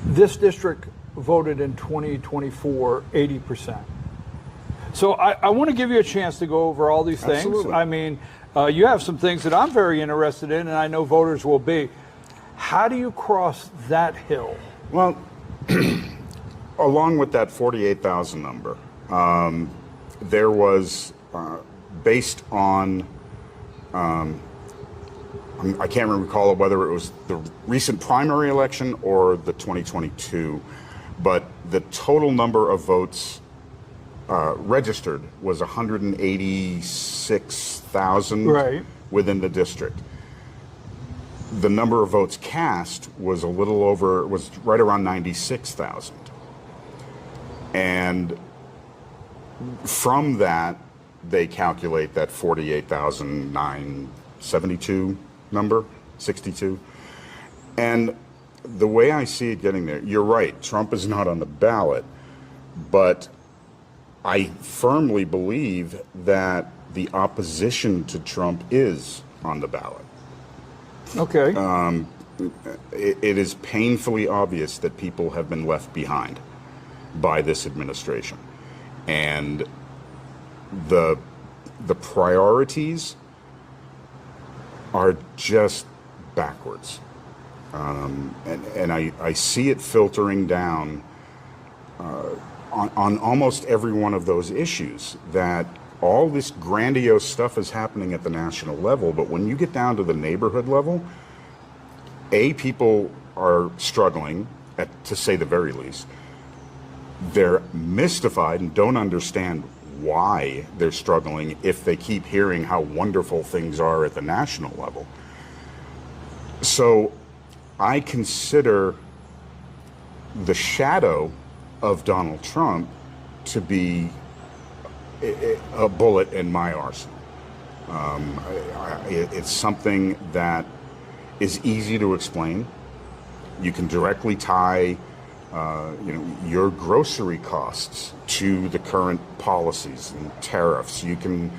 This district voted in 2024 80%. So I want to give you a chance to go over all these things. Absolutely. I mean, you have some things that I'm very interested in, and I know voters will be. How do you cross that hill? Well, along with that 48,000 number, there was, based on, I can't recall whether it was the recent primary election or the 2022, but the total number of votes registered was 186,000 Right. within the district. The number of votes cast was was right around 96,000. And from that, they calculate that 48,972 number, 62. And the way I see it getting there, you're right, Trump is not on the ballot, but I firmly believe that the opposition to Trump is on the ballot. Okay. It is painfully obvious that people have been left behind by this administration. And the priorities are just backwards. And I see it filtering down on almost every one of those issues, that all this grandiose stuff is happening at the national level, but when you get down to the neighborhood level, people are struggling, to say the very least. They're mystified and don't understand why they're struggling if they keep hearing how wonderful things are at the national level. So I consider the shadow of Donald Trump to be a bullet in my arsenal. It's something that is easy to explain. You can directly tie your grocery costs to the current policies and tariffs. You can,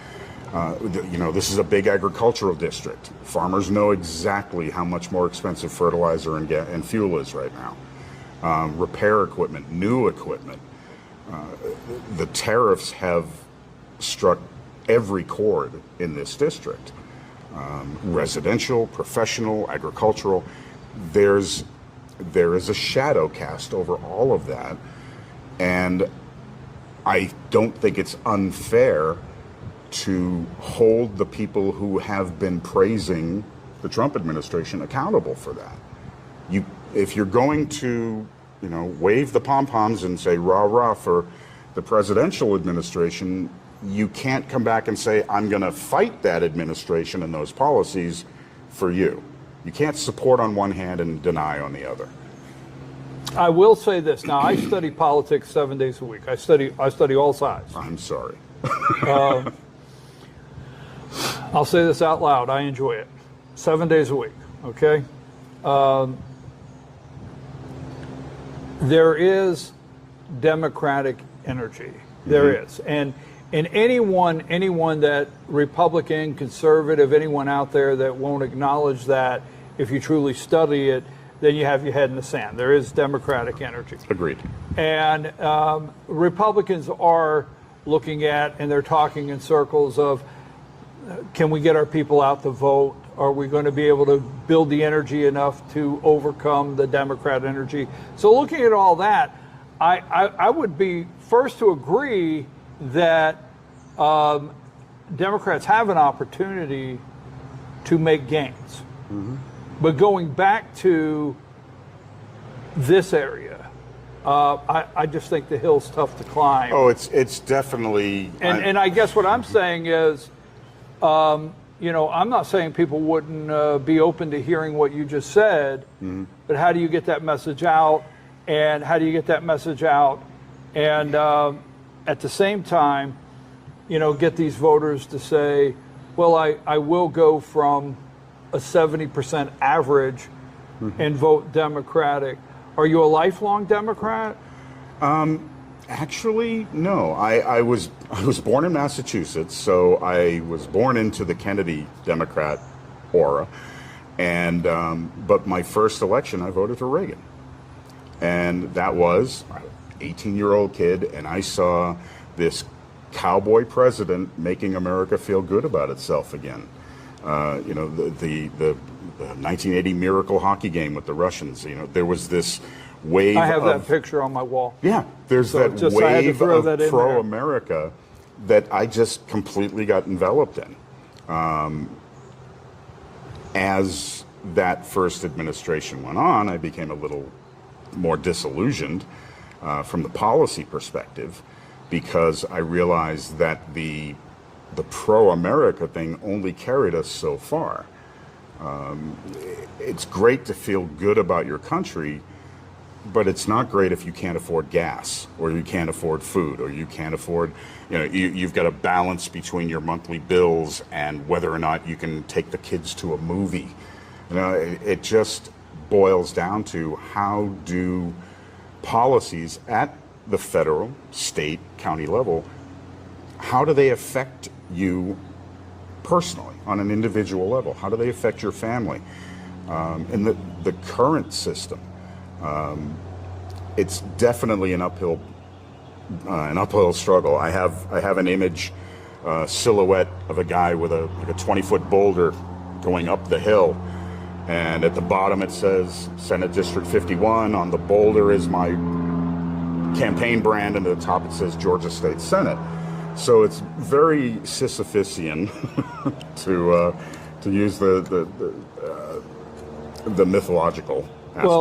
this is a big agricultural district. Farmers know exactly how much more expensive fertilizer and fuel is right now. Repair equipment, new equipment. The tariffs have struck every chord in this district. Residential, professional, agricultural. There is a shadow cast over all of that, and I don't think it's unfair to hold the people who have been praising the Trump administration accountable for that. If you're going to, wave the pom-poms and say rah rah for the presidential administration, you can't come back and say, I'm going to fight that administration and those policies for you. You can't support on one hand and deny on the other. I will say this. Now, I study politics 7 days a week. I study all sides. I'm sorry. I'll say this out loud. I enjoy it. 7 days a week. Okay. There is Democratic energy. There is. And anyone that Republican, conservative, anyone out there that won't acknowledge that, if you truly study it, then you have your head in the sand. There is Democratic energy. Agreed. And Republicans are looking at, and they're talking in circles of, can we get our people out to vote? Are we going to be able to build the energy enough to overcome the Democrat energy? So looking at all that, I would be first to agree that Democrats have an opportunity to make gains. Mm-hmm. But going back to this area, I just think the hill's tough to climb. Oh, it's definitely. And I guess what I'm saying is, I'm not saying people wouldn't be open to hearing what you just said, mm-hmm. but how do you get that message out? And how do you get that message out? And at the same time, get these voters to say, well, I will go from a 70% average mm-hmm. and vote Democratic. Are you a lifelong Democrat? Actually, no. I was born in Massachusetts, so I was born into the Kennedy Democrat aura, and but my first election, I voted for Reagan. And that was an 18-year-old kid, and I saw this cowboy president making America feel good about itself again. You know, the 1980 miracle hockey game with the Russians. You know, there was this wave. I have that picture on my wall. Yeah, there's So that just I had to wave throw of that in pro-America that I just completely got enveloped in. As that first administration went on, I became a little more disillusioned from the policy perspective, because I realized that the pro-America thing only carried us so far. It's great to feel good about your country, but it's not great if you can't afford gas, or you can't afford food, or you can't afford, you know, you've got a balance between your monthly bills and whether or not you can take the kids to a movie. You know, it just boils down to, how do policies at the federal, state, county level, how do they affect you personally on an individual level? How do they affect your family? In the current system, it's definitely an uphill struggle. I have an image, silhouette of a guy with a 20-foot boulder going up the hill, and at the bottom it says Senate District 51. On the boulder is my campaign brand, and at the top it says Georgia State Senate. So it's very Sisyphusian to use the mythological aspect. Well,